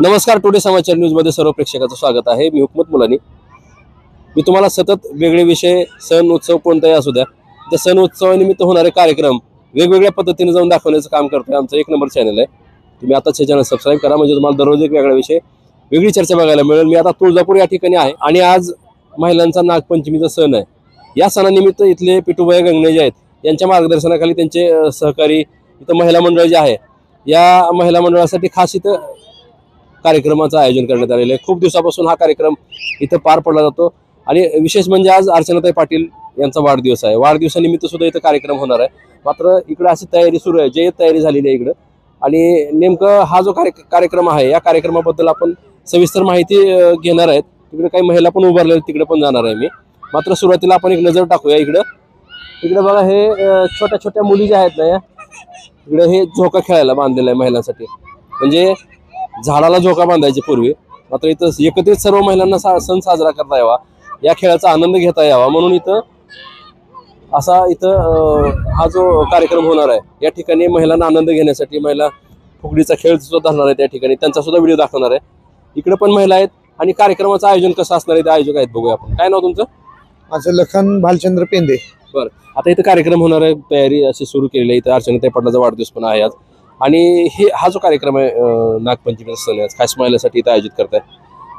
नमस्कार, टुडे समाचार न्यूज मध्ये सर्व प्रेक्षकांचं स्वागत आहे। मी हुकमत मुलानी। मी तुम्हाला सतत वेगळे विषय, सण उत्सव कोणताही असू द्या, त्या सण उत्सवानिमित्त होणारे कार्यक्रम वेगवेगळ्या पद्धतीने जाऊन दाखवण्याचं काम करतोय। आमचं एक नंबर चॅनल आहे। तुम्ही आता हे चॅनल सबस्क्राइब करा, म्हणजे तुम्हाला दररोज एक वेगळा विषय, वेगळी चर्चा बघायला मिळेल। मी आता तुळजापूर या ठिकाणी आहे आणि आज महिलांचा नागपंचमीचा सण आहे। या सणानिमित्त इथले पिटूबाई गंगणे जे आहेत यांच्या मार्गदर्शनाखाली त्यांचे सहकारी इथं महिला मंडळ जे आहे, या महिला मंडळासाठी खास इथं कार्यक्रमाचं आयोजन करण्यात आलेलं आहे। खूप दिवसापासून हा कार्यक्रम इथं पार पडला जातो आणि विशेष म्हणजे आज अर्चनाताई पाटील यांचा वाढदिवस आहे। वाढदिवसानिमित्त सुद्धा इथं कार्यक्रम होणार आहे। मात्र इकडे अशी तयारी सुरू आहे, जे तयारी झालेली आहे इकडं, आणि नेमकं हा जो कार्यक्रम आहे, या कार्यक्रमाबद्दल आपण सविस्तर माहिती घेणार आहेत। तिकडे काही महिला पण उभारलेल्या आहेत, तिकडे पण जाणार आहे मी। मात्र सुरुवातीला आपण एक नजर टाकूया इकडे बघा, हे छोट्या छोट्या मुली ज्या आहेत ना, इकडे हे झोका खेळायला बांधलेला आहे महिलांसाठी। म्हणजे झाडाला झोका बांधायचे पूर्वी, मात्र इथं एकत्रित सर्व महिलांना सण साजरा करता यावा, या खेळाचा आनंद घेता यावा म्हणून इथं हा जो कार्यक्रम होणार आहे, या ठिकाणी महिलांना आनंद घेण्यासाठी महिला फुगडीचा खेळ सुद्धा धरणार आहे त्या ठिकाणी, त्यांचा सुद्धा व्हिडिओ दाखवणार आहे। इकडे पण महिला आहेत आणि कार्यक्रमाचं आयोजन कसं असणार आहे ते आयोजक आहेत, बघूया आपण। काय नाव तुमचं? माझं लखन भालचंद्र पेंदे। बरं, आता इथं कार्यक्रम होणार आहे, तयारी अशी सुरू केलेली आहे। इथं अर्चनाताई पाटलाचा वाढदिवस पण आहे आज, आणि हा जो कार्यक्रम आहे नागपंचमीचा सण आहे, खास महिलांसाठी इथं आयोजित करताय।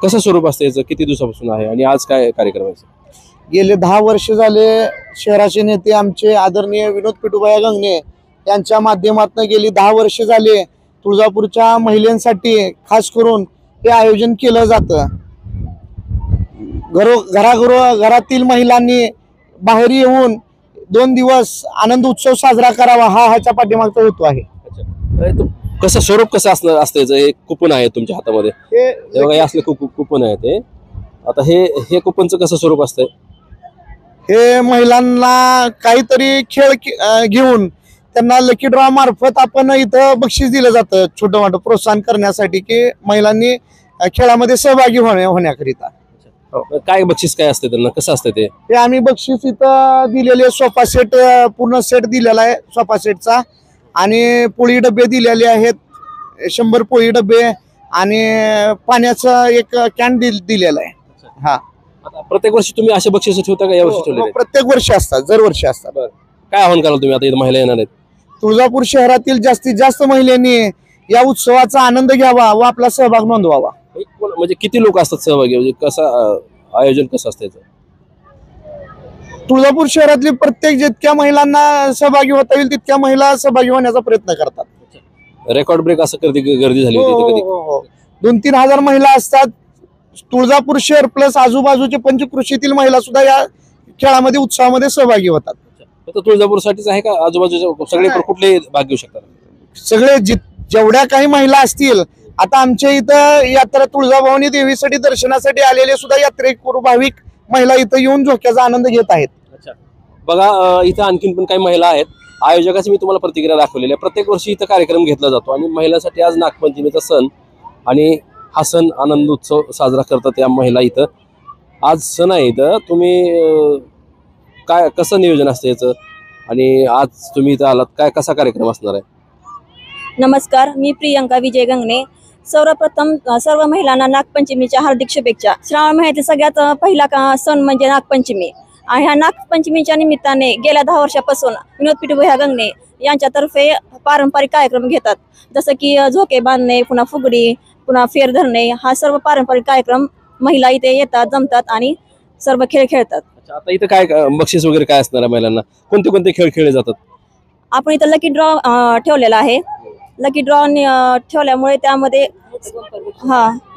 कसं स्वरूप असतं याचं, किती दिवसापासून आहे आणि आज काय कार्यक्रम आहे? गेले 10 वर्ष झाले शहराचे नेते आमचे आदरणीय विनोद पिटूबाई गंगणे यांच्या माध्यमातून गेली 10 वर्ष झाले तुळजापूरच्या महिलांसाठी खास करून हे आयोजन केलं जातं। घरातील महिलांनी बाहेर येऊन 2 दिवस आनंद उत्सव साजरा करावा, हा ह्याच्या पाठीमागचा हेतू आहे। कसं स्वरूप कसं असतं याचं? हे कुपन आहे तुमच्या हातामध्ये, हे असले कुपन आहे ते। आता हे कुपनचं कसं स्वरूप असतंय? हे महिलांना काहीतरी खेळ घेऊन त्यांना लकी ड्रॉ मार्फत आपण इथं बक्षीस दिलं जातं, छोटं मोठं प्रोत्साहन करण्यासाठी, की महिलांनी खेळामध्ये सहभागी होण्याकरिता। काय बक्षीस काय असते त्यांना, कसं असतं ते? आम्ही बक्षीस इथं दिलेले सोफा सेट, पूर्ण सेट दिलेला आहे सोफा सेटचा, आणि पोळी डबे दिलेले आहेत 100 पोळी डबे, आणि पाण्याचा एक कॅन दिलेला आहे। हा, प्रत्येक वर्षी तुम्ही असे बक्षीस ठेवता का? यावर्षी ठेवले? प्रत्येक वर्षी असतात, दरवर्षी असतात। काय आवाहन कराल तुम्ही? आता इथं महिला येणार आहेत, तुळजापूर शहरातील जास्तीत जास्त महिलांनी या उत्सवाचा आनंद घ्यावा व आपला सहभाग नोंदवावा। म्हणजे किती लोक असतात सहभागी, म्हणजे कसं आयोजन कसं असतं याचं? तुळजापूर शहरातली प्रत्येक जितक्या महिलांना सहभागी होता येईल तितक्या महिला सहभागी होण्याचा प्रयत्न करतात। रेकॉर्ड ब्रेक असं गर्दी झाली होती कधी? 2-3 हजार महिला असतात। तुळजापूर शहर प्लस आजूबाजूचे पंचकृषीतील महिला सुद्धा या खेळामध्ये, उत्सवामध्ये सहभागी होतात। फक्त तुळजापूरसाठीच आहे का, आजूबाजूचे सगळे कुठले भाग घेऊ शकतात? सगळे जेवढ्या काही महिला असतील, आता आमच्या इथं यात्रा तुळजाभवानी देवीसाठी दर्शनासाठी आलेले सुद्धा यात्रेकरू भाविक महिला इथं येऊन झोक्याचा आनंद घेत आहेत। बघा, इथं आणखीन पण काही महिला आहेत। आयोजकाची मी तुम्हाला प्रतिक्रिया दाखवलेली आहे। प्रत्येक वर्षी इथं कार्यक्रम घेतला जातो आणि महिलांसाठी आज नागपंचमीचा सण, आणि हा सण आनंद उत्सव साजरा करतात या महिला। इथं आज सण आहे, इथं तुम्ही काय कसं नियोजन असतं याचं, आणि आज तुम्ही इथं आलात, कसा कार्यक्रम असणार आहे? नमस्कार, मी प्रियंका विजय गंगणे। सर्वप्रथम सर्व महिलांना नागपंचमीच्या हार्दिक शुभेच्छा। श्रावण महिन्यातील सगळ्यात पहिला सण म्हणजे नागपंचमी, आणि ह्या नागपंचमीच्या निमित्ताने गेल्या 10 वर्षापासून विनोद पिटूबाई गंगणे यांच्यातर्फे पारंपरिक कार्यक्रम घेतात, जसं की झोके बांधणे, पुन्हा फुगडी, पुन्हा फेर धरणे, हा सर्व पारंपरिक कार्यक्रम महिला इथे येतात, जमतात आणि सर्व खेळ खेळतात। आता इथं काय बक्षीस वगैरे काय असणार आहे महिलांना? कोणते कोणते खेळ खेळले जातात? आपण इथं लकी ड्रॉ ठेवलेला आहे। लकी ड्रॉ ठेवल्यामुळे त्यामध्ये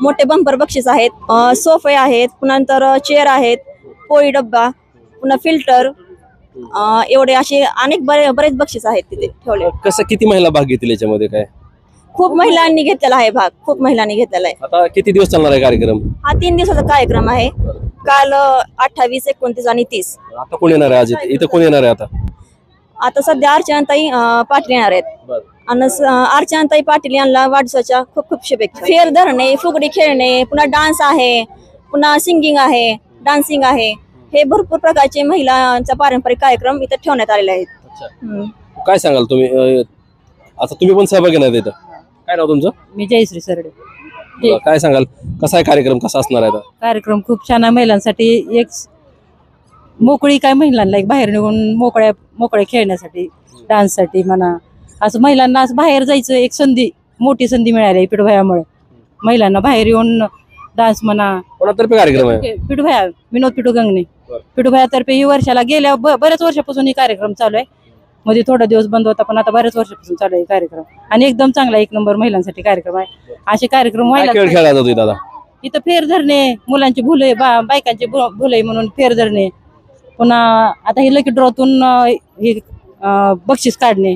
मोठे बंपर बक्षीस आहेत, सोफे आहेत, पुन्हा नंतर चेअर आहेत, पोळी डब्बा, पुन्हा फिल्टर, एवढे असे अनेक बरेच बक्षीस आहेत तिथे ठेवले। कसं, किती महिला भाग घेतील याच्यामध्ये? काय खूप महिलांनी घेतलेला आहे भाग, खूप महिलांनी घेतलेला आहे। आता किती दिवस चालणार आहे कार्यक्रम? हा 3 दिवसाचा कार्यक्रम आहे, काल 28, 29 आणि 30। आता कोण येणार आहे आज इथं? कोण येणार आहे आता सध्या अर्चनाताई पाटील येणार आहेत, आणि अर्चनाताई पाटील यांना वाढदिवसाच्या खूप खूप शुभेच्छा। फेर धरणे, फुगडी खेळणे, पुन्हा डान्स आहे, पुन्हा सिंगिंग आहे, डान्सिंग आहे, हे भरपूर प्रकारचे महिलांचा पारंपरिक कार्यक्रम इथे ठेवण्यात आलेले आहेत। काय सांगाल तुम्ही? आता तुम्ही पण सहभागी नाही तिथं? काय नाव तुमचं? मी जयश्री सरडे। बरं, काय सांगाल कसा आहे कार्यक्रम, कसा असणार आहे आता? कार्यक्रम खूप छान आहे महिलांसाठी. एक मोकळी काय महिलांना एक बाहेर निघून मोकळ्या खेळण्यासाठी, डान्ससाठी म्हणा, असं महिलांना असं बाहेर जायचं एक संधी, मोठी संधी मिळाली पिठूभयामुळे. महिलांना बाहेर येऊन डान्स म्हणा. कोणातर्फे कार्यक्रम आहे? पिठूभया विनोद पिठू गंगणे पिठूभयातर्फे ही वर्षाला गेल्या बऱ्याच वर्षापासून ही कार्यक्रम चालू आहे. मध्ये थोडा दिवस बंद होता पण आता बऱ्याच वर्षापासून चालू आहे कार्यक्रम आणि एकदम चांगला एक नंबर महिलांसाठी कार्यक्रम आहे. असे कार्यक्रम काय खेळ खेळला जातो दादा? इथं फेर धरणे, मुलांची भुले, बायकांची भुले म्हणून फेर धरणे, पुन्हा आता हे लकी ड्रॉतून हे बक्षीस काढणे.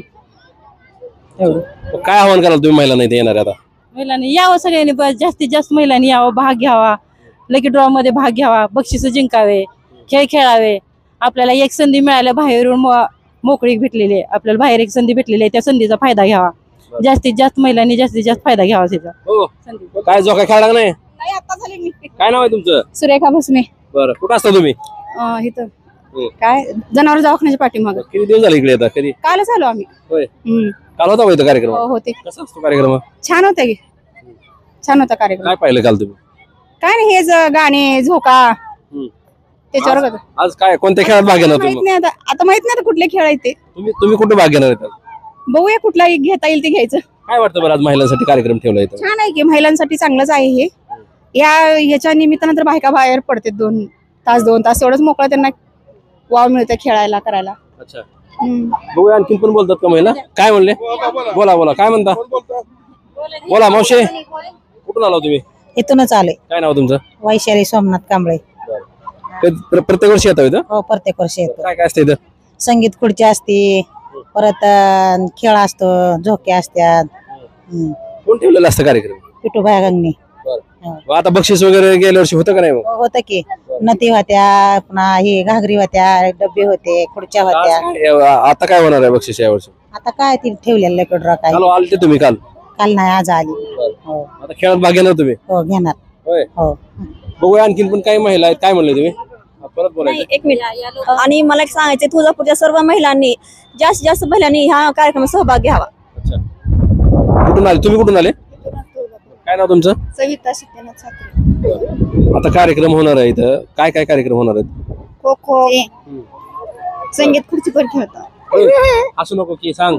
एवढं काय आव्हान कराल तुम्ही महिलांना इथे येणार आता? महिलांनी यावं, सगळ्यांनी जास्तीत जास्त महिलांनी यावं, भाग घ्यावा, लकी ड्रॉ मध्ये भाग घ्यावा, बक्षीस जिंकावे, खेळ खेळावे. आपल्याला एक संधी मिळाल्या, बाहेर येऊन मोकळी भेटलेली आहे, आपल्याला बाहेर एक संधी भेटलेली आहे, त्या संधीचा फायदा घ्यावा. जास्तीत जास्त महिलांनी जास्तीत जास्त फायदा घ्यावा त्याचा. हो, काय जो काय खेळला नाही? आता झाले मी. काय नाव आहे तुमचं? सुरेखा भस्मे. बरं, कुठं असता तुम्ही? इथं काय जनावर दवाखान्याच्या पाठीमागं. किती दिवस झाले इकडे आता? कधी? कालच आलो आम्ही. होय, काल होता इथं कार्यक्रम? होते. कसा असतो कार्यक्रम? छान होता की, छान होता कार्यक्रम. काय पाहिलं काल तुम्ही? काय नाही, हेच गाणे, झोका त्याच्यावर होतं. आज काय कोणत्या खेळात भाग घेणार माहित तुम्ही? नाही आता माहित नाही आता कुठले खेळ आहेत ते. तुम्ही कुठे भाग घेणार आहेत? बघूया कुठला घेता येईल ते घ्यायचं. काय वाटतं बरं आज महिलांसाठी कार्यक्रम ठेवला इथं? छान आहे की, महिलांसाठी चांगलंच आहे हे. ह्याच्या निमित्तानं तर बायका बाहेर पडते 2 तास एवढंच मोकळं त्यांना वाव मिळतं खेळायला करायला. अच्छा, बघूया आणखीन पण बोलतात का महिला? काय म्हणले? बोला काय म्हणता? बोला मावशे, कुठून आला तुम्ही? इथूनच आले. काय नाव तुमचं? वैशाली सोमनाथ कांबळे. प्रत्येक वर्षी येतो इथं? हो, प्रत्येक वर्षी येतो. काय काय असतं इथं? संगीत खुर्ची असते, परत खेळ असतो, झोके असतात. कोण ठेवलेलं असतं कार्यक्रम? पिठूभया गंगणे. मग आता बक्षीस वगैरे गेल्या वर्षी होतं का नाही? मग होतं की, नती होत्या, पुन्हा हे घागरी होत्या, डबे होते, खुर्च्या होत्या. आता काय होणार आहे बक्षीस या वर्षी? आता काय ती ठेवलेलं ड्रॉ काय काल आलते तुम्ही? काल नाही, आज आली. हो आता खेळात भाग घेणार तुम्ही? हो, घेणार. होय, हो. बघूया आणखीन पण काही महिला आहेत. काय म्हणले तुम्ही? परत बोलायचं. एक मिनिट. आणि मला एक सांगायचं, तुळजापूरच्या सर्व महिलांनी जास्तीत जास्त महिलांनी ह्या कार्यक्रमात सहभाग घ्यावा. अच्छा, कुठून आले तुम्ही? कुठून आले? काय नाव तुमचं? सविता शिकण्यात साखरे. आता कार्यक्रम होणार आहे इथं. काय काय कार्यक्रम होणार आहेत? खो खो, संगीत खुर्ची पण खेळतात. असू नको की, सांग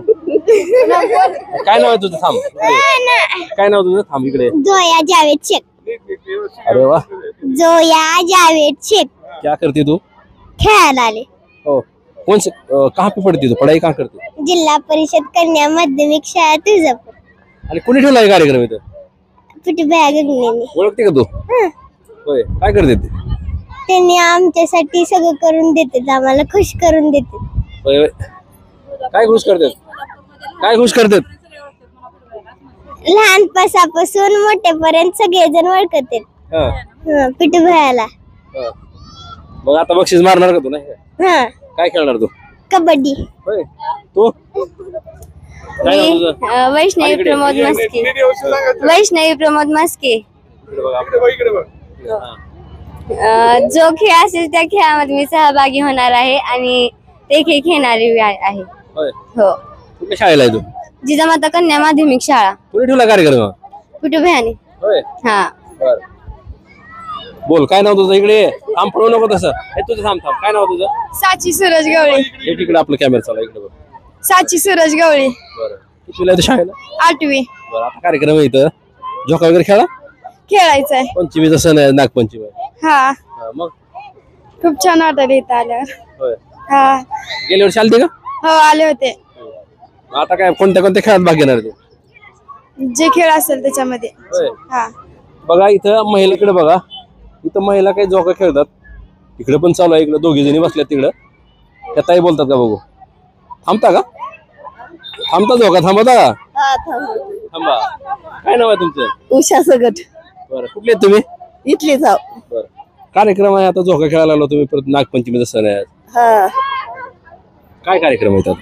काय नाव आहे तुझं? थांब इकडे. काय नाव तुझं? थांब इकडे. जोया जावेद शेख. अरे वा, जोया जावेद शेख. क्या करती तू? खेळायला आले. हो, कौन से कहाँ पे पढ़ती तू? पढ़ाई कहाँ करती? जिल्हा परिषद कन्या माध्यमिक शाळा तुळजापूर. आणि कोणी ठेवला आहे कार्यक्रम इथं? पिठूभया गंगणे. ओळखते का तू? होय, काय करते ते? त्यांनी आमच्यासाठी सगळं करून देतात, आम्हाला खुश करून देतात. होय, होय. काय खुश करतात? काय खुश करतात? लहानपासापासून मोठ्यापर्यंत सगळेजण ओळखत आहेत पिठूभयाला. मग आता बक्षीस मारणार का तू? नाही काय खेळणार तू? कबड्डी. होय, तू? काय नाव तुझं? वैष्णवी प्रमोद मस्के. वैष्णवी प्रमोद मस्के. जो खेळ असेल त्या खेळामध्ये मी सहभागी होणार आहे आणि ते खेळ खेळणारी आहे. होय, हो. कुठल्या शाळेला आहे तू? जिजामाता कन्या माध्यमिक शाळा. कोणी ठेवला कार्यक्रम? पिठूभयाने. होय, हा. बरं. बोल, काय नाव तुझं? इकडे थांब, पळू नको तसं. हे तुझं थांब. काय नाव तुझं? साची सूरज गवळी. हे तिकडे आपलं कॅमेरा चालू आहे, इकडे बघ. साची सूरज गवळी. बरं, कितवीला आहे तू शाळेला? 8वी. बरं, आता कार्यक्रम आहे इथं. झोका वगैरे खेळा? खेळायचंय. पंचमीचा सण आहे, नागपंचमी आहे. हा, मग खूप छान वाटलं इथं आल्यावर. होय, हा. गेल्या वर्षी आलते का? हो, आले होते. आता काय कोणत्या खेळात भाग घेणार आहे तू? जे खेळ असेल त्याच्यामध्ये. होय, हा. बघा इथं महिलाकडे बघा. इथं महिला काही झोका खेळतात. इकडे पण चालू आहे. इकडे दोघी जणी बसल्यात तिकडं. त्या ताई बोलतात का बघू? थांबता का? थांबता झोका? थांबता का? थांबा. काय नाव आहे तुमचं? उषा सगट. बरं, कुठले आहेत तुम्ही? इथली जाऊ. बरं, कार्यक्रम आहे आता. झोका खेळायला लागलो तुम्ही. परत नागपंचमीचा सण आहे. हा, काय कार्यक्रम आहे इथं?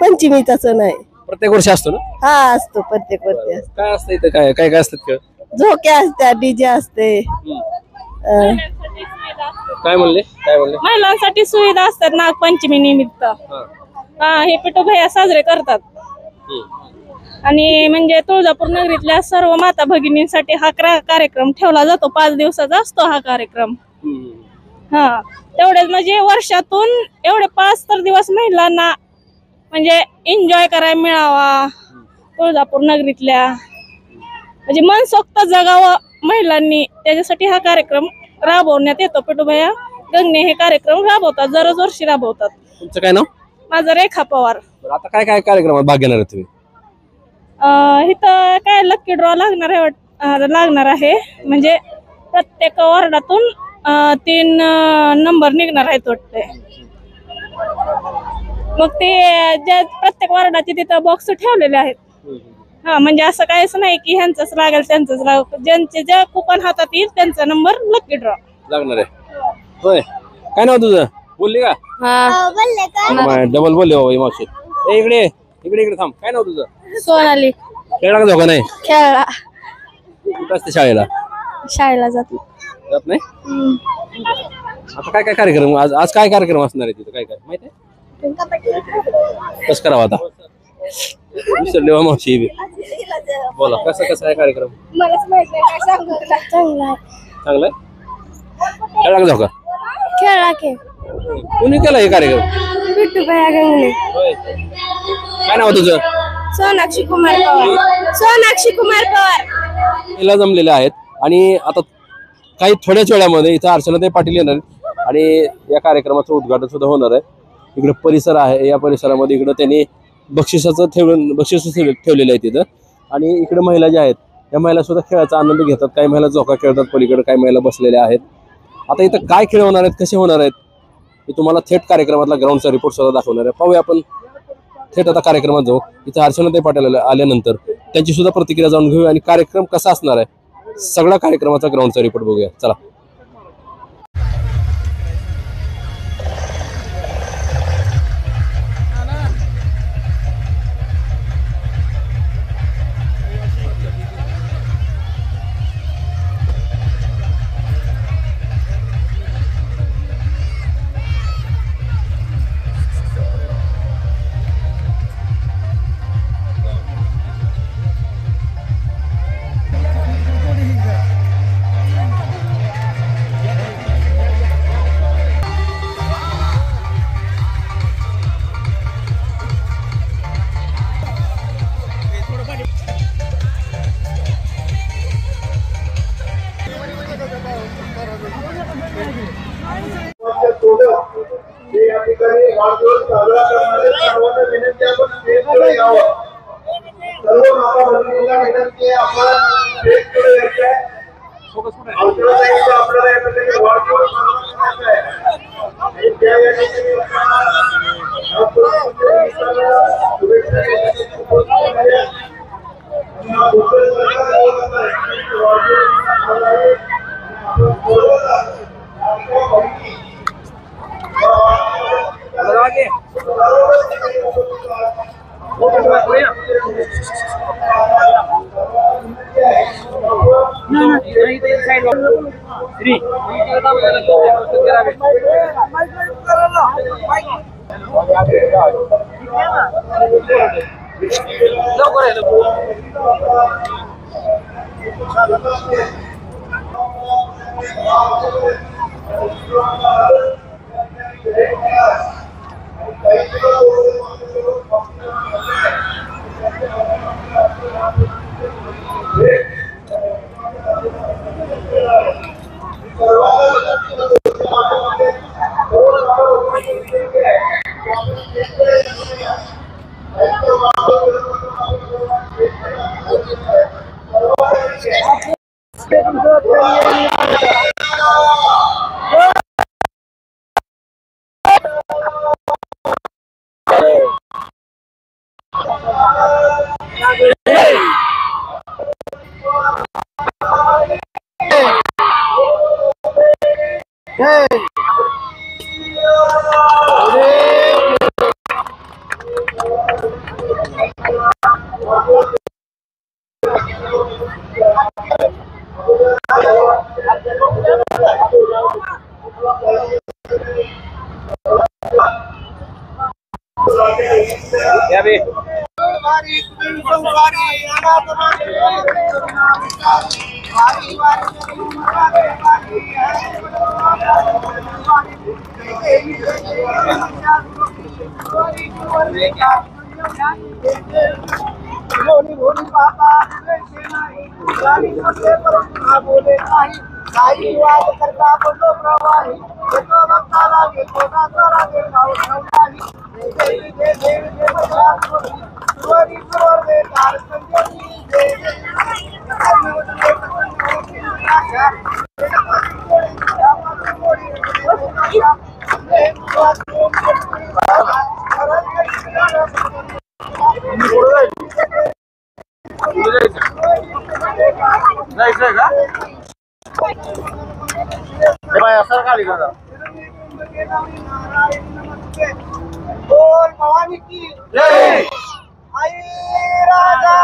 पंचमीचा सण आहे. प्रत्येक वर्षी असतो ना? हा, असतो प्रत्येक वर्षी. काय असतं इथं? काय काय काय असतात खेळ? झोके असतात, डीजे असते. काय म्हणले? महिलांसाठी सुविधा असतात नागपंचमी निमित्त. हे पिठूभया साजरे करतात. आणि म्हणजे तुळजापूर नगरीतल्या सर्व माता भगिनींसाठी हा कार्यक्रम ठेवला जातो. 5 दिवसाचा असतो हा कार्यक्रम. हा तेवढेच म्हणजे वर्षातून एवढे 5 तर दिवस महिलांना म्हणजे एन्जॉय करायला मिळावा तुळजापूर नगरीतल्या, म्हणजे मनसोक्त जगावं महिलांनी, त्याच्यासाठी हा कार्यक्रम राबवण्यात येतो. पिटूबाया गंगणे हे कार्यक्रम राबवतात, दररोज वर्षी राबवतात. तुमचं काय नाव? माझं रेखा पवार. बरं, आता काय काय कार्यक्रमात भाग घेणार आहे तुम्ही? इथं काय लकी ड्रॉ लागणार आहे म्हणजे प्रत्येक वॉर्डातून 3 नंबर निघणार आहेत वाटते. मग ते ज्या प्रत्येक वॉर्डाचे तिथं बॉक्स ठेवलेले आहेत. हा म्हणजे असं काहीच नाही की ह्यांचंच लागेल त्यांचंच लागेल, ज्यांचे ज्या कुपन हातात येईल त्यांचा नंबर लकी ड्रॉ लागणार आहे. होय, काय नाव तुझं? बोलली का? डबल बोलले बाबा मावशी. इकडे इकडे इकडे थांब. काय नाव तुझं? सोनाली. खेळला का धोका नाही? खेळला. कुठं असते शाळेला? शाळेला जात नाही. आता काय काय कार्यक्रम आज काय कार्यक्रम असणार आहे तिथं? काय काय माहिती आहे? कसं करावं आता? विसरले मावशी. बोला, कसं आहे कार्यक्रम? मलाच माहित नाही काय सांगू तुला. चांगलं आहे. खेळला का धोका? खेळला की. कुणी केला हे कार्यक्रम? पिटूबाया गंगणे. काय नाव तुझं? सोनाक्षी कुमार पवार. सोनाक्षी कुमार पवार. महिला जमलेल्या आहेत आणि आता काही थोड्याच वेळामध्ये इथं अर्चनाताई पाटील येणार आहेत आणि या कार्यक्रमाचं उद्घाटन सुद्धा होणार आहे. इकडे परिसर आहे, या परिसरामध्ये इकडं त्यांनी बक्षीस ठेवलेले आहेत तिथं. आणि इकडे महिला ज्या आहेत या महिला सुद्धा खेळाचा आनंद घेतात. काही महिला झोका खेळतात पलीकडे, काही महिला बसलेल्या आहेत. आता इथं काय खेळ होणार आहेत, कसे होणार आहेत, मी तुम्हाला थेट कार्यक्रमातला ग्राउंडचा रिपोर्ट सुद्धा दाखवणार आहे. पाहूया आपण थेट आता कार्यक्रमात जाऊ. इथे अर्चनाताई पाटील आल्यानंतर त्यांची सुद्धा प्रतिक्रिया जाणून घेऊया आणि कार्यक्रम कसा असणार आहे सगळा कार्यक्रमाचा ग्राउंडचा रिपोर्ट बघूया. चला. या ठिकाणी वाढदिवस साजरा करणारे सर्वांना विनंती आपण स्टेजकडे यावं. सर्व माता भगिनींना विनंती आहे आपण स्टेजकडे यायचं आहे. आपल्याला या ठिकाणी वाढदिवस साजरा करायचा आहे आणि त्या या ठिकाणी शुभेच्छा संसारी काही वाद करता बोलो प्रवाही येतो भक्ताला घेतो दासाला देव ठेवलाही देवी देव देव देव सुवरी सुवर दे तार संजनी जायचंय का बोल भवानी की जय आई राजा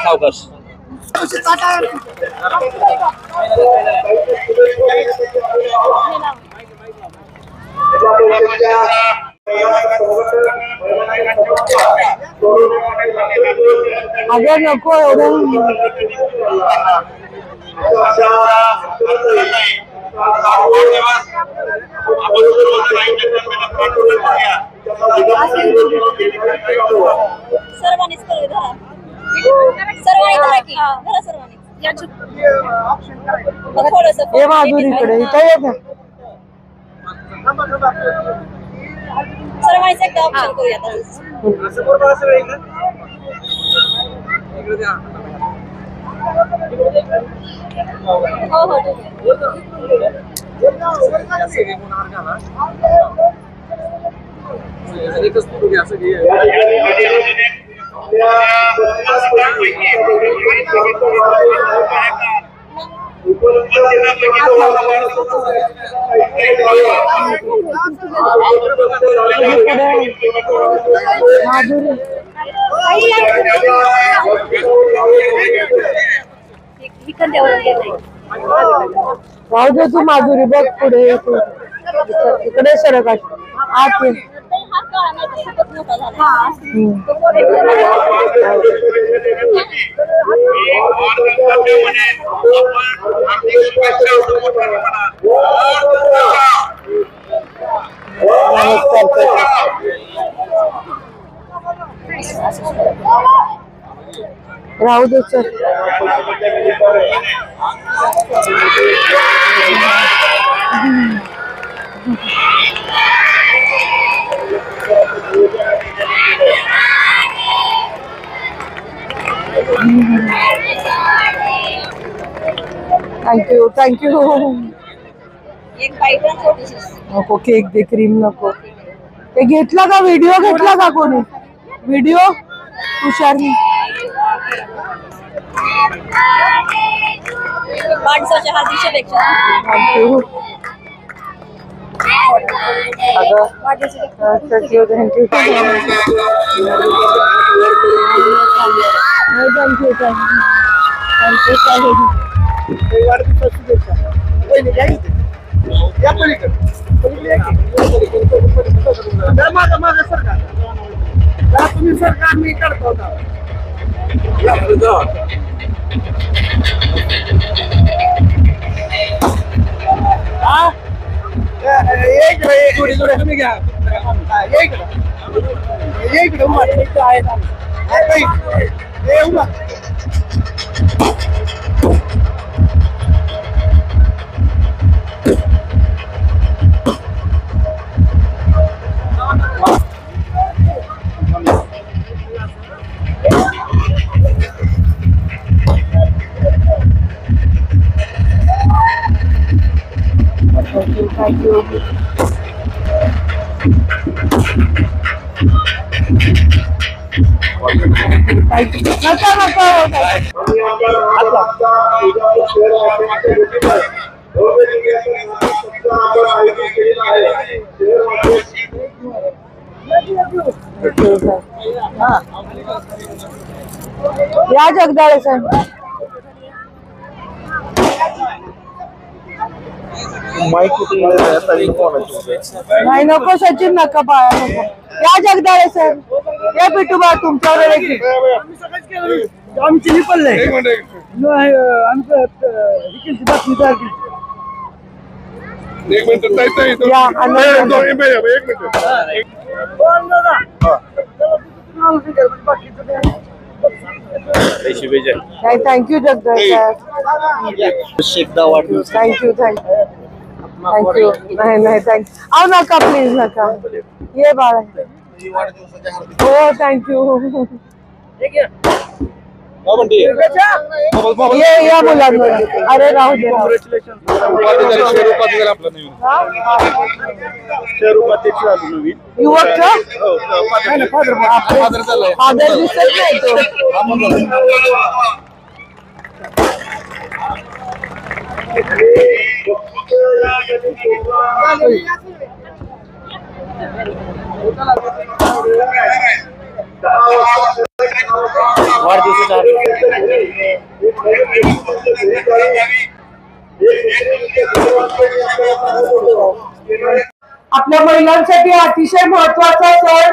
सावकाश अगं नको एवढं सर्वांनीच करू धरा सर्वांनी धरा की धरा सर्वांनी थोडस हे माधुरीकडे इथं येत सर्वांनीच एकदा ऑप्शन करूया हो हो राहू दे तू माधुरी बघ पुढे इकडे सरक आत ये. राहू दे सर थँक्यू थँक्यू. एक बाईट छोटीशी नको केक दे क्रीम नको. ते घेतला का व्हिडिओ घेतला का कोणी व्हिडिओ तुषारनी वाढदिवसाच्या हार्दिक शुभेच्छा. Thank you thank you thank you thank you thank you. तुम्ही सरकार मी करतो तुम्ही घ्या इकडे Thank you. या जगदाळे साहेब. नाही नको सचिन नका पाया नको. या जगदाळे साहेब. या पिटूबा तुमच्यावर आमची पडले एक मिनिट थँक्यू जगदाळे साहेब. Thank you thank you. नाही थँक्यू. अहो नका प्लीज नका. ये बाळा. हो थँक्यू. ये या मुलांमध्ये. अरे राहू दे. युवक फादर दिसत नाही तो. आपल्या महिलांसाठी अतिशय महत्वाचा सण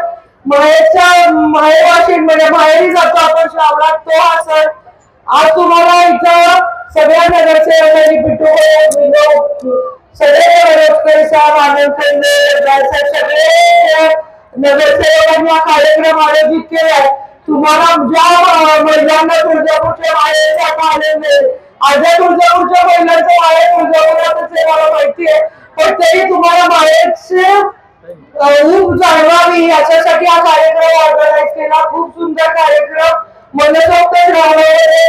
माहेरवाशी म्हणजे माहेरी जातो आपण श्रावणात तो हा सण. आज तुम्हाला इथं सगळ्या नगरसेवकांनी सगळे साहेब आनंद सगळे नगरसेवकांनी हा कार्यक्रम आयोजित केलाय. तुम्हाला ज्या महिलांना तुळजापूरच्या माहेर आले नाही, आज तुळजापूरच्या महिलांचं माहेर तुळजापुरातच आहे मला माहिती आहे, पण तरी तुम्हाला माहेरचे ऊब जाणवावी याच्यासाठी हा कार्यक्रम ऑर्गनाईज केला. खूप सुंदर कार्यक्रम. मनसोक्त राहण्यामध्ये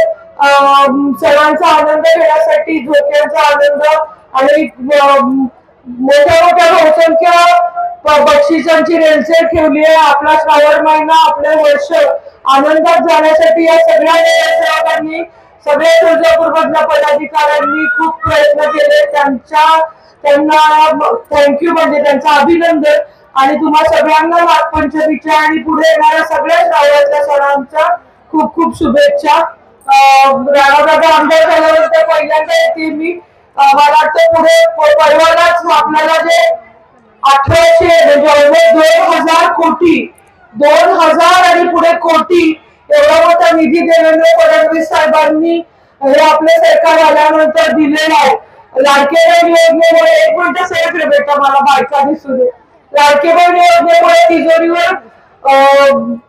सणांचा आनंद घेण्यासाठी झोक्यांचा आनंद आणि मोठ्या मोठ्या बहुसंख्य बक्षिसांची रेलचेल ठेवली आहे. आपला श्रावण महिना आपले वर्ष आनंदात जाण्यासाठी या सगळ्या नगरसेवकांनी सगळे तुळजापूर मधल्या पदाधिकाऱ्यांनी खूप प्रयत्न केले. त्यांना थँक्यू म्हणजे त्यांचं अभिनंदन. आणि तुम्हा सगळ्यांना नागपंचमीच्या आणि पुढे येणाऱ्या सगळ्या श्रावणाच्या सणांच्या खूप खूप शुभेच्छा. राणादादा आमदार झाल्यानंतर पहिल्यांदा येते मी. मला वाटतं पुढे परवानाच आपल्याला जे 1800 म्हणजे ऑलमोस्ट 2000 कोटी 2000 आणि पुढे कोटी एवढा मोठा निधी देवेंद्र फडणवीस साहेबांनी हे आपले सरकार आल्यानंतर दिलेला आहे. लाडके बहीण योजनेमुळे एक मिनिट सेफ रे बेटा मला बायका दिसू दे. लाडके बहीण योजनेमुळे तिजोरीवर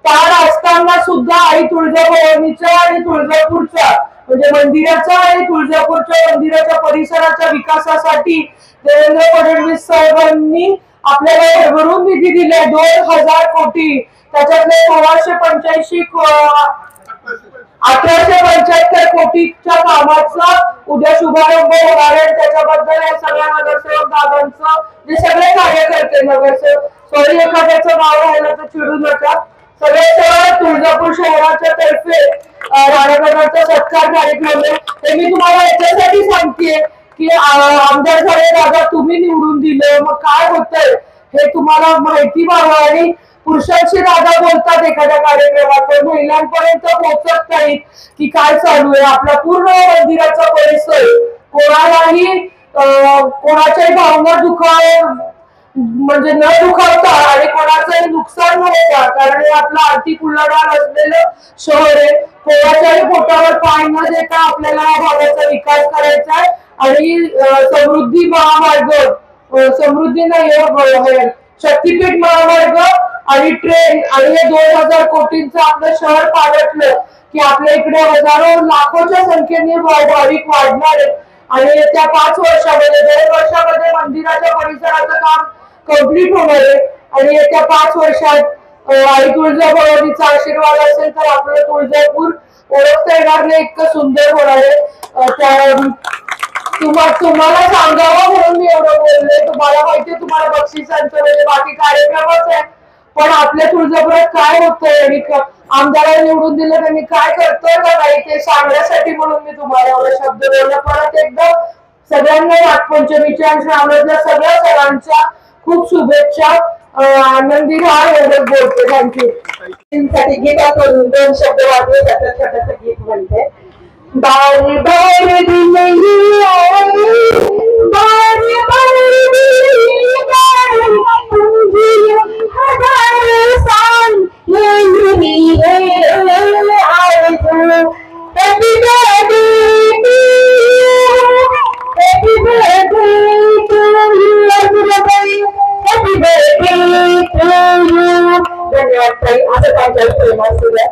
तार असताना सुद्धा आई तुळजाभवानीच्या आणि तुळजापूरच्या म्हणजे मंदिराच्या आणि तुळजापूरच्या मंदिराच्या परिसराच्या विकासासाठी देवेंद्र फडणवीस साहेबांनी आपल्याला भरून निधी दिलाय 2000 कोटी. त्याच्यातले 1875 कोटीच्या कामाचा उद्या शुभारंभ होणार आहे. त्याच्याबद्दल या सगळ्या नगरसेवक दादांचं जे सगळे कार्यकर्ते नगरसेवक सॉरी एखाद्याचं नाव राहिलं तर चिडू नका. सगळे तुळजापूर शहराच्या तर्फे राणादादांचा सत्कार कार्यक्रम आहे. ते मी तुम्हाला याच्यासाठी सांगतेय की आमदार झाले दादा तुम्ही निवडून दिलं मग काय होतंय हे तुम्हाला माहिती व्हावं. आणि पुरुषांशी दादा बोलतात एखाद्या कार्यक्रमात पण महिलांपर्यंत पोहोचत नाहीत की काय चालू आहे. आपला पूर्ण मंदिराचा परिसर कोणालाही कोणाच्याही भावना म्हणजे न दुखावता आणि कोणाचंही नुकसान न होता कारण हे आपलं आर्थिक उलाढाल असलेलं शहर आहे. कोणाच्याही पोटावर पाय न देता आपल्याला या भागाचा विकास करायचा आहे. आणि समृद्धी महामार्ग समृद्धी नाही शक्तीपीठ महामार्ग आणि ट्रेन आणि हे 2000 कोटींचं आपलं शहर पालटलं की आपल्या इकडे हजारो लाखोच्या संख्येने भाविक वाढणार आहेत. आणि येत्या 5 वर्षामध्ये 2 वर्षामध्ये मंदिराच्या परिसराचं काम कम्प्लीट होणार आहे. आणि येत्या 5 वर्षात आई तुळजाभवानीचा आशीर्वाद असेल तर आपलं तुळजापूर ओळखता येणार नाही इतकं सुंदर होणार आहे. तुम्हाला सांगावं म्हणून मी एवढं बोलले. तुम्हाला माहितीये तुम्हाला बक्षिसांचं म्हणजे बाकी कार्यक्रमच आहे पण आपल्या तुळजापुरात काय होतंय आणि आमदारांनी निवडून दिलं त्यांनी काय करतोय का नाही ते सांगण्यासाठी म्हणून मी तुम्हाला एवढे शब्द बोलले. परत एकदा सगळ्यांना नागपंचमीच्या आणि श्रावणातल्या सगळ्या सणांच्या खूप शुभेच्छा. आनंदी राहा एवढं बोलते. थँक्यू. साठी गीतातून 2 शब्द वाजले त्याचं छोटंसं गीत म्हणते. बारी बारी दिल ही आई, बारी बारी दिल आई, तुझी हजार साल येई है आरज़ू. Happy birthday to you, happy birthday to you, happy birthday to you. धन्यवाद ताई. असं काय प्रेम असू द्या.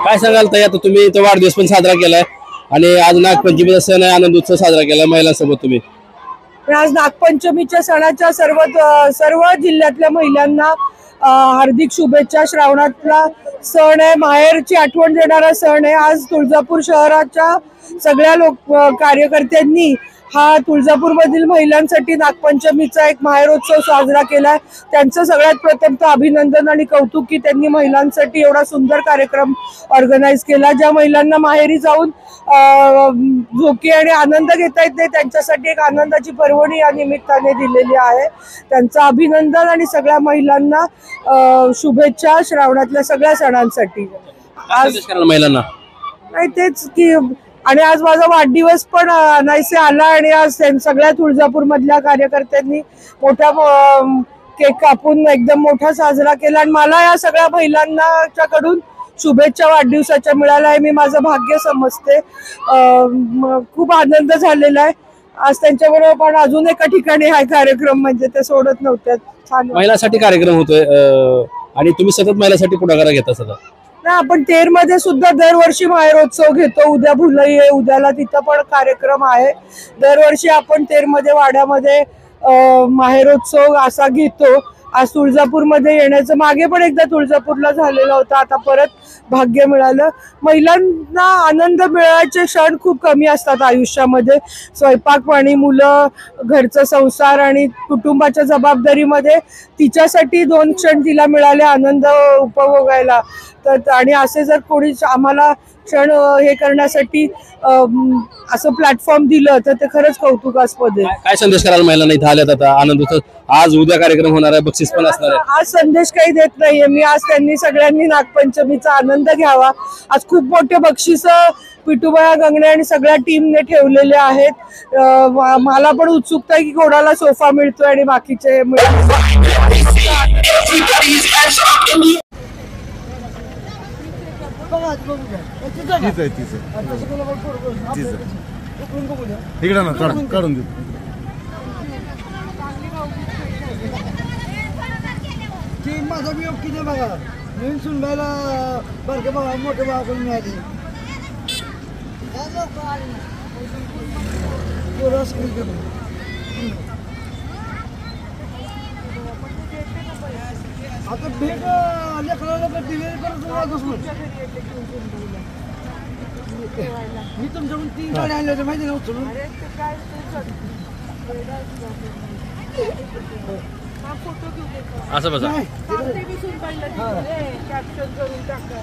काय सांगाल ताई, आता तुम्ही इथं वाढदिवस पण साजरा केलाय आणि आज नागपंचमीचा सण आहे, आनंद उत्सव साजरा केलाय महिलांसोबत तुम्ही. पण आज नागपंचमीच्या सणाच्या सर्व जिल्ह्यातल्या महिलांना हार्दिक शुभेच्छा. श्रावणातला सण आहे, माहेरची आठवण देणारा सण आहे. आज तुळजापूर शहराच्या सगळ्या कार्यकर्त्यांनी हा तुळजापूरमधील महिलांसाठी नागपंचमीचा एक माहेरोत्सव साजरा केलाय. त्यांचं सगळ्यात प्रथम तर अभिनंदन आणि कौतुक की त्यांनी महिलांसाठी एवढा सुंदर कार्यक्रम ऑर्गनाईज केला. ज्या महिलांना माहेरी जाऊन झोके आणि आनंद घेता येत नाही त्यांच्यासाठी एक आनंदाची पर्वणी या निमित्ताने दिलेली आहे. त्यांचं अभिनंदन आणि सगळ्या महिलांना शुभेच्छा श्रावणातल्या सगळ्या सणांसाठी. आज महिलांना नाही तेच की, आणि आज माझा वाढदिवस पण नाहीसे आला आणि आज सगळ्या तुळजापूर मधल्या कार्यकर्त्यांनी मोठा केक कापून एकदम मोठा साजरा केला आणि मला या सगळ्या महिलांच्याकडून शुभेच्छा वाढदिवसाच्या मिळाल्या आहे. मी माझं भाग्य समजते. खूप आनंद झालेला आहे आज त्यांच्याबरोबर. पण अजून एका ठिकाणी हा कार्यक्रम म्हणजे ते सोडत नव्हत्या. छान महिलांसाठी कार्यक्रम होतोय आणि तुम्ही सतत महिलांसाठी पुढाकार घेता सतत. ना आपण तेर मध्ये सुद्धा दरवर्षी माहेरोत्सव घेतो. उद्या भुलई आहे, उद्याला तिथं पण कार्यक्रम आहे. दरवर्षी आपण तेर मध्ये वाड्यामध्ये माहेरोत्सव असा घेतो. आज तुळजापूरमध्ये येण्याचं मागे पण एकदा तुळजापूरला झालेला होता. आता परत भाग्य मिळालं. महिलांना आनंद मिळायचे क्षण खूप कमी असतात आयुष्यामध्ये. स्वयंपाक पाणी, मुलं, घरचा संसार आणि कुटुंबाच्या जबाबदारीमध्ये तिच्यासाठी 2 क्षण तिला मिळाले आनंद उपभोगायला. तर आणि असे जर कोणी आम्हाला क्षण हे करण्यासाठी असं प्लॅटफॉर्म दिलं तर ते खरंच कौतुकास्पद आहे. काय संदेश कराल महिलांना इथे आल्यात आता आनंद होतो. आज उद्या कार्यक्रम होणार आहे, बक्षीस पण असणार आहे. आज संदेश काही देत नाहीये मी. आज त्यांनी सगळ्यांनी नागपंचमीचा आनंद घ्यावा. आज खूप मोठे बक्षीस पिटूबाया गंगणे आणि सगळ्या टीमने ठेवलेले आहेत. मला पण उत्सुकता आहे की कोणाला सोफा मिळतोय आणि बाकीचे इकडे ना काढून देऊ. माझा मी किती बघा नवीन सुनबाईला बारके बघा मोठे बघा कोणी मिळाली. आता भेट लेकराला डिलिव्हरी करत मी तुमच्याकडून 3 गाड्या आणल्या होत्या माहिती ना उचलून. असं बसा. कॅप्शन करून टाका.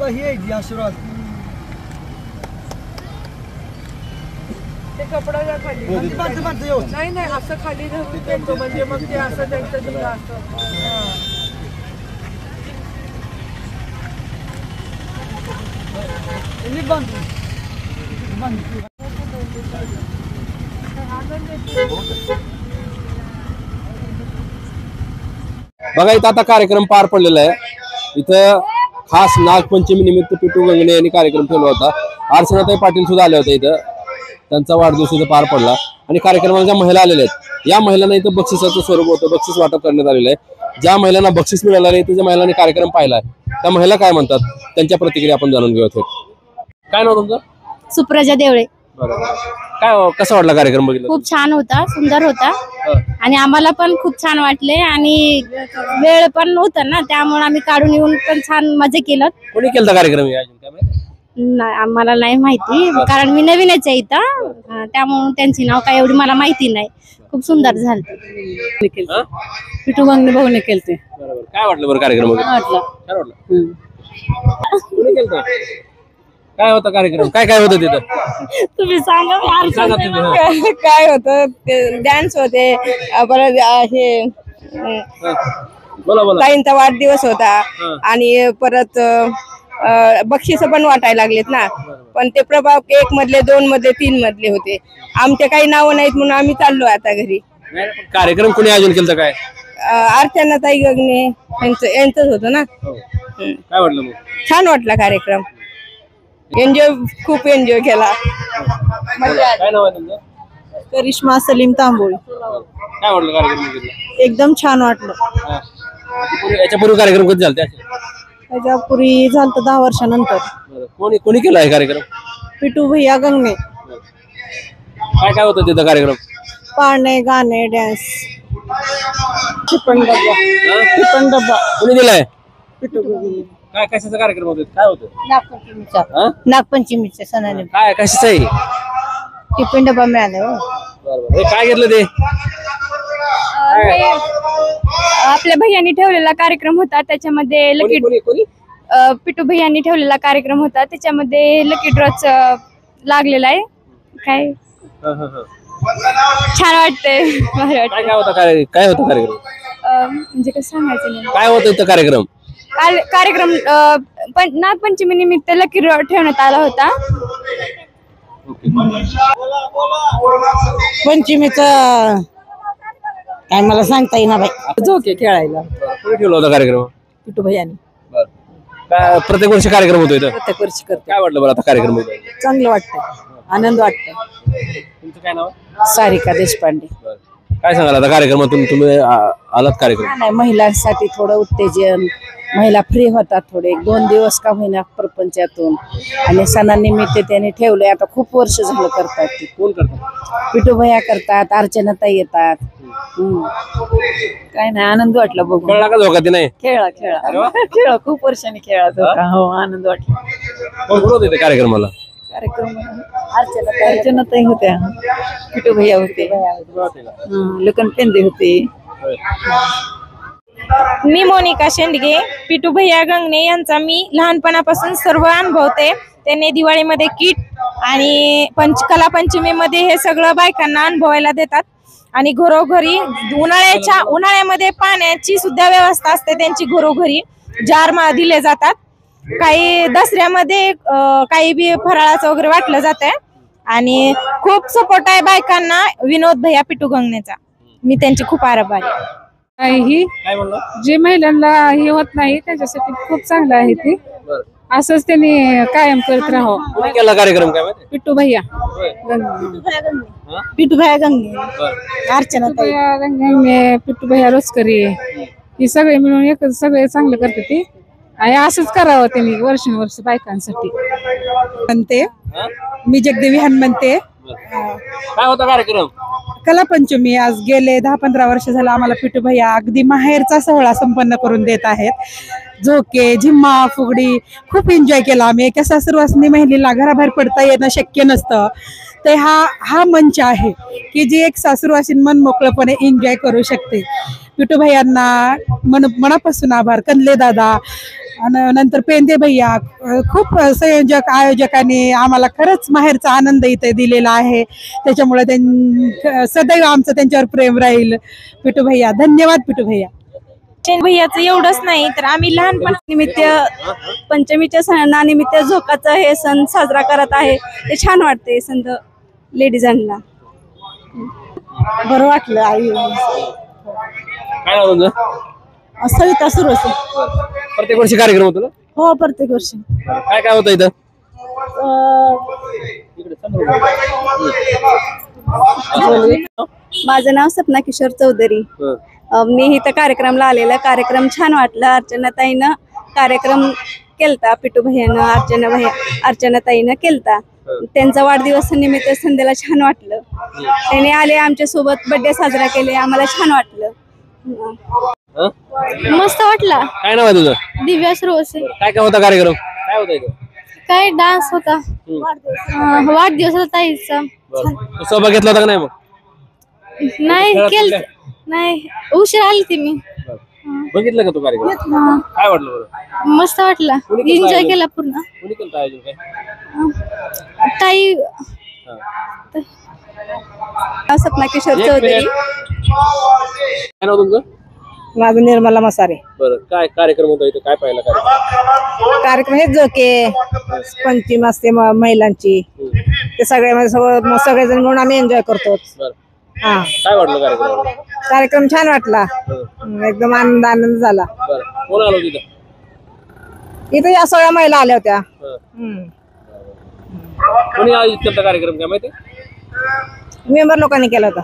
हे आशीर्वाद ते कपड्याच्या खाली नाही नाही असं खाली धरून देतो म्हणजे मग ते असं त्यांचं दिलं असतं. बघा इथं आता कार्यक्रम पार पडलेला आहे. इथं खास नागपंचमी निमित्त पिटू गंगणे यांनी कार्यक्रम ठेवला होता. अर्चनाताई पाटील सुद्धा आले होते इथं. त्यांचा वाढदिवस इथं पार पडला आणि कार्यक्रमाला ज्या महिला आलेल्या आहेत या महिलांना इथं बक्षिसाचं स्वरूप होतं. बक्षीस वाटप करण्यात आलेलं आहे. ज्या महिलांना बक्षीस मिळालं आहे ज्या महिलांनी कार्यक्रम पाहिला आहे त्या महिला काय म्हणतात त्यांच्या प्रतिक्रिया आपण जाणून घेऊया. काय नाव तुमचं? सुप्रजा देवळे. काय कसा वाटला कार्यक्रम बघितला? खूप छान होता, सुंदर होता आणि आम्हाला पण खूप छान वाटले आणि वेळ पण नव्हता ना त्यामुळे आम्ही काढून येऊन पण छान मजे केलं. कोणी केलं कार्यक्रम? नाही आम्हाला नाही माहिती कारण मी नवीनच आहे इथं त्यामुळे त्यांची नाव काय एवढी मला माहिती नाही. खूप सुंदर झालं. पिटू गंगणे भाऊने केलते. काय वाटलं बरं कार्यक्रम? काय होता कार्यक्रम? काय काय होतं तिथं? तुम्ही सांगा. काय होतं? डान्स होते, परत हे बोला बोला. ताईंचा वाढदिवस होता आणि परत बक्षीस पण वाटायला लागलेत ना. पण ते प्रभाव 1 मधले 2 मधले 3 मधले होते. आमचे काही नावं नाहीत म्हणून आम्ही चाललो आता घरी. कार्यक्रम कोणी आयोजन केलं काय? अर्चनाताई गंगणे यांचंच होतं ना. काय वाटलं मग? छान वाटला कार्यक्रम. एन्जॉय खूप एन्जॉय केला. काय नाव आहे तुमचं? करिश्मा सलीम तांबोळी. काय वाटलं कार्यक्रम बघितला? एकदम छान वाटलं. याच्यापूर्वी कार्यक्रम कधी झाले? त्याच्यापूर्वी झालं 10 वर्षानंतर. कोणी कोणी केला आहे कार्यक्रम? पिटू भैया गंगणे. काय काय होतं तिथं कार्यक्रम? पाळणे, गाणे, डॅन्स. टिपण डब्बा. कोणी दिलाय? पिटू भैया. काय कशाचा कार्यक्रम होता? काय होतं? नागपंचमीच्या सणाने काय कशाचं आहे? टिफिन डबा मिळाला. हे काय घेतलं ते? आपल्या भैयांनी ठेवलेला कार्यक्रम होता त्याच्यामध्ये लकी कोणी कोणी पिटू भैयांनी ठेवलेला कार्यक्रम होता त्याच्यामध्ये लकी ड्रॉच लागलेला आहे. काय छान वाटतंय. भारी वाटतंय. काय होता काय होता कार्यक्रम? म्हणजे कसं सांगायचं नाही. काय होतं इथं कार्यक्रम? कार्यक्रम नागपंचमी निमित्त लकी ड्रॉ ठेवण्यात आला होता. पंचमीचा काय मला सांगता येईना बाई. झोके खेळायला कोणी ठेवला होता कार्यक्रम? पिटू भैयानी. काय प्रत्येक वर्षी कार्यक्रम होतो इथं? प्रत्येक वर्षी करते. काय वाटलं बरं आता कार्यक्रम? चांगलं वाटतं. आनंद वाटतं. तुमचं काय नाव? सारिका देशपांडे. काय सांगाल आता कार्यक्रमातून तुम्ही आलात कार्यक्रम? नाही, महिलांसाठी थोडं उत्तेजन. महिला फ्री होतात थोडे 1-2 दिवस का होईना प्रपंचातून. आणि सणानिमित्त त्यांनी ठेवलंय. आता खूप वर्ष झालं करतात. ते कोण करतात? पिटू भैया करतात, अर्चनाताई येतात. काय नाही, आनंद वाटला बघून. कळला का धोका? नाही खेळा खूप वर्षांनी खेळा. हो, आनंद वाटला. कोण कोण होते कार्यक्रमाला? कार्यक्रम अर्चनाताई होत्या, पिटू भैया होते, लखन पेंदे होते. मी मोनिका शेंडगे. पिटू भैया गंगणे यांचा मी लहानपणापासून सर्व अनुभवते. त्यांनी दिवाळीमध्ये किट आणि कला पंचमीमध्ये हे सगळं बायकांना अनुभवायला देतात. आणि घरोघरी उन्हाळ्यामध्ये पाण्याची सुद्धा व्यवस्था असते त्यांची. घरोघरी जार दिले जातात. काही दसऱ्यामध्ये काही बी फराळाचं वगैरे वाटलं जात आहे. आणि खूप सपोर्ट आहे बायकांना विनोद भैया पिटू गंगणेचा. मी त्यांची खूप आभारी आहे. काय म्हणलं? जे महिलांना हे होत नाही त्याच्यासाठी खूप चांगलं आहे ते. असंच त्यांनी कायम करत राहावं. कोणी केला कार्यक्रम काय माहिती? पिट्टू भैया पिटू भैया गंगे, अर्चनाताई, पिट्टू भैया रोजकरी ही सगळे मिळून एकच सगळे चांगलं करते ते. आणि असंच करावं त्यांनी वर्षानुवर्ष बायकांसाठी. म्हणते मी जगदेवी हनुमंते. काय होता कार्यक्रम? कला पंचमी आज गेले 10-15 वर्ष झालं आम्हाला पिटू भैया अगदी माहेरचा सोहळा संपन्न करून देत आहेत. झोके, झिम्मा, फुगडी खूप एन्जॉय केला आम्ही. एका सासरवासनी महिलेला घराबाहेर पडता येणं शक्य नसतं. तर हा मंच आहे की जी एक सासरवासीन मन मोकळपणे एन्जॉय करू शकते. पिटू भैयांना मनापासून आभार. कंदले दादा आणि नंतर पेंदे भैया, खूप संयोजक आयोजकांनी आम्हाला खरंच माहेरचा आनंद इथे दिलेला आहे. त्याच्यामुळे सदैव आमचं त्यांच्यावर प्रेम राहील. पिटू भैया धन्यवाद. पिटू भैया भैयाचं एवढंच नाही तर आम्ही लहानपणानिमित्त पंचमीच्या सणानिमित्त झोकाचा हे सण साजरा करत आहे. ते छान वाटते संत लेडीजांना. बरं वाटलं. आई काय नाव तुमचं? सविता सुरवसे. प्रत्येक वर्षी कार्यक्रम होतो ना? हो, प्रत्येक वर्षी. काय काय होतं इथं? माझं नाव सपना किशोर चौधरी. मी इथं कार्यक्रमला आलेला. कार्यक्रम छान वाटला. अर्चनाताईनं कार्यक्रम केलता. पिटू भैयानं अर्चनाताईनं केलता. त्यांचा वाढदिवस निमित्त संध्याला छान वाटलं. त्याने आले आमच्या सोबत बर्थडे साजरा केले. आम्हाला छान वाटलं. मस्त वाटला. काय नाव आहे तुझं? दिव्या सुरवसे. काय काय होता कार्यक्रम? काय होता इथं? काय डान्स होता. वाढदिवस होता ताईचा. तू सहभाग घेतला होता का नाही? मग नाही केलं. नाही, उशीर आली ती मी. बघितलं का तू कार्यक्रम? काय वाटलं बरं? मस्त वाटला. एन्जॉय केला पूर्ण. कोणी केलं आयोजन? काय ताई सपना किशोर चौधरी. काय नाव तुमचं? माझं निर्मला मसारे. बरं, काय कार्यक्रम होता इथं? काय पाहिला कार्यक्रम हे झोके पंचमी असते महिलांची. ते सगळेजण म्हणून आम्ही एन्जॉय करतो. हा, काय वाटलं कार्यक्रम? कार्यक्रम छान वाटला. एकदम आनंद झाला. बरं, कोण आलो तिथं? इथे या सगळ्या महिला आल्या होत्या. कोणी आयोजित केला कार्यक्रम काय माहिती? मेंबर लोकांनी केला होता.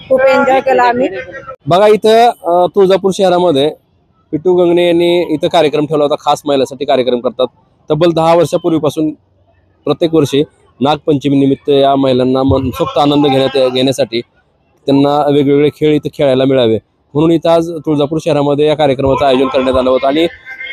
खूप एन्जॉय केला आम्ही. बघा इथं तुळजापूर शहरामध्ये पिट्टू गंगणे यांनी इथं कार्यक्रम ठेवला होता. खास महिलांसाठी कार्यक्रम करतात. तब्बल 10 वर्षापूर्वीपासून प्रत्येक वर्षी नागपंचमी निमित्त या महिलांना मनसोक्त आनंद घेण्यासाठी त्यांना वेगवेगळे खेळ इथं खेळायला मिळावे म्हणून इथं आज तुळजापूर शहरामध्ये या कार्यक्रमाचं आयोजन करण्यात आलं होतं. आणि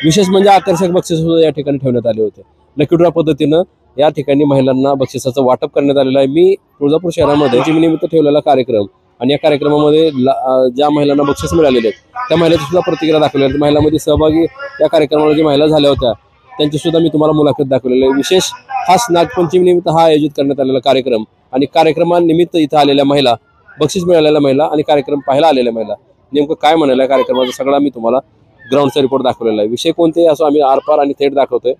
विशेष म्हणजे आकर्षक बक्षीस सुद्धा या ठिकाणी ठेवण्यात आले होते. लकी ड्रॉ पद्धतीनं या ठिकाणी महिलांना बक्षिसाचं वाटप करण्यात आलेलं आहे. मी तुळजापूर शहरामध्ये निमित्त ठेवलेला कार्यक्रम आणि या कार्यक्रमामध्ये ज्या महिलांना बक्षीस मिळालेले आहेत त्या महिलांची सुद्धा प्रतिक्रिया दाखवल्या आहेत. महिलांमध्ये सहभागी या कार्यक्रमाला जी महिला झाल्या होत्या त्यांची सुद्धा मी तुम्हाला मुलाखत दाखवलेली आहे. विशेष खास नागपंचमी निमित्त हा आयोजित करण्यात आलेला कार्यक्रम आणि कार्यक्रमानिमित्त इथं आलेल्या महिला, बक्षीस मिळालेल्या महिला आणि कार्यक्रम पाहायला आलेल्या महिला नेमकं काय म्हणायला कार्यक्रमाचा सगळा मी तुम्हाला ग्राउंडचा रिपोर्ट दाखवलेला आहे. विषय कोणते असो आम्ही आरपार आणि थेट दाखवतोय.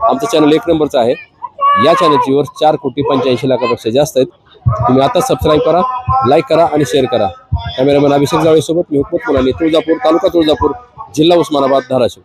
आमचं चॅनल 1 नंबरचं आहे. या चॅनलची व्ह्यूअर्स 4,85,00,000पेक्षा जास्त आहेत. तुम्ही आता सबस्क्राईब करा, लाईक करा आणि शेअर करा. कॅमेरामॅन अभिषेक जावळेसोबत मी हुकमत मुलानी, तुळजापूर, तालुका तुळजापूर, जिल्हा उस्मानाबाद, धाराशिव.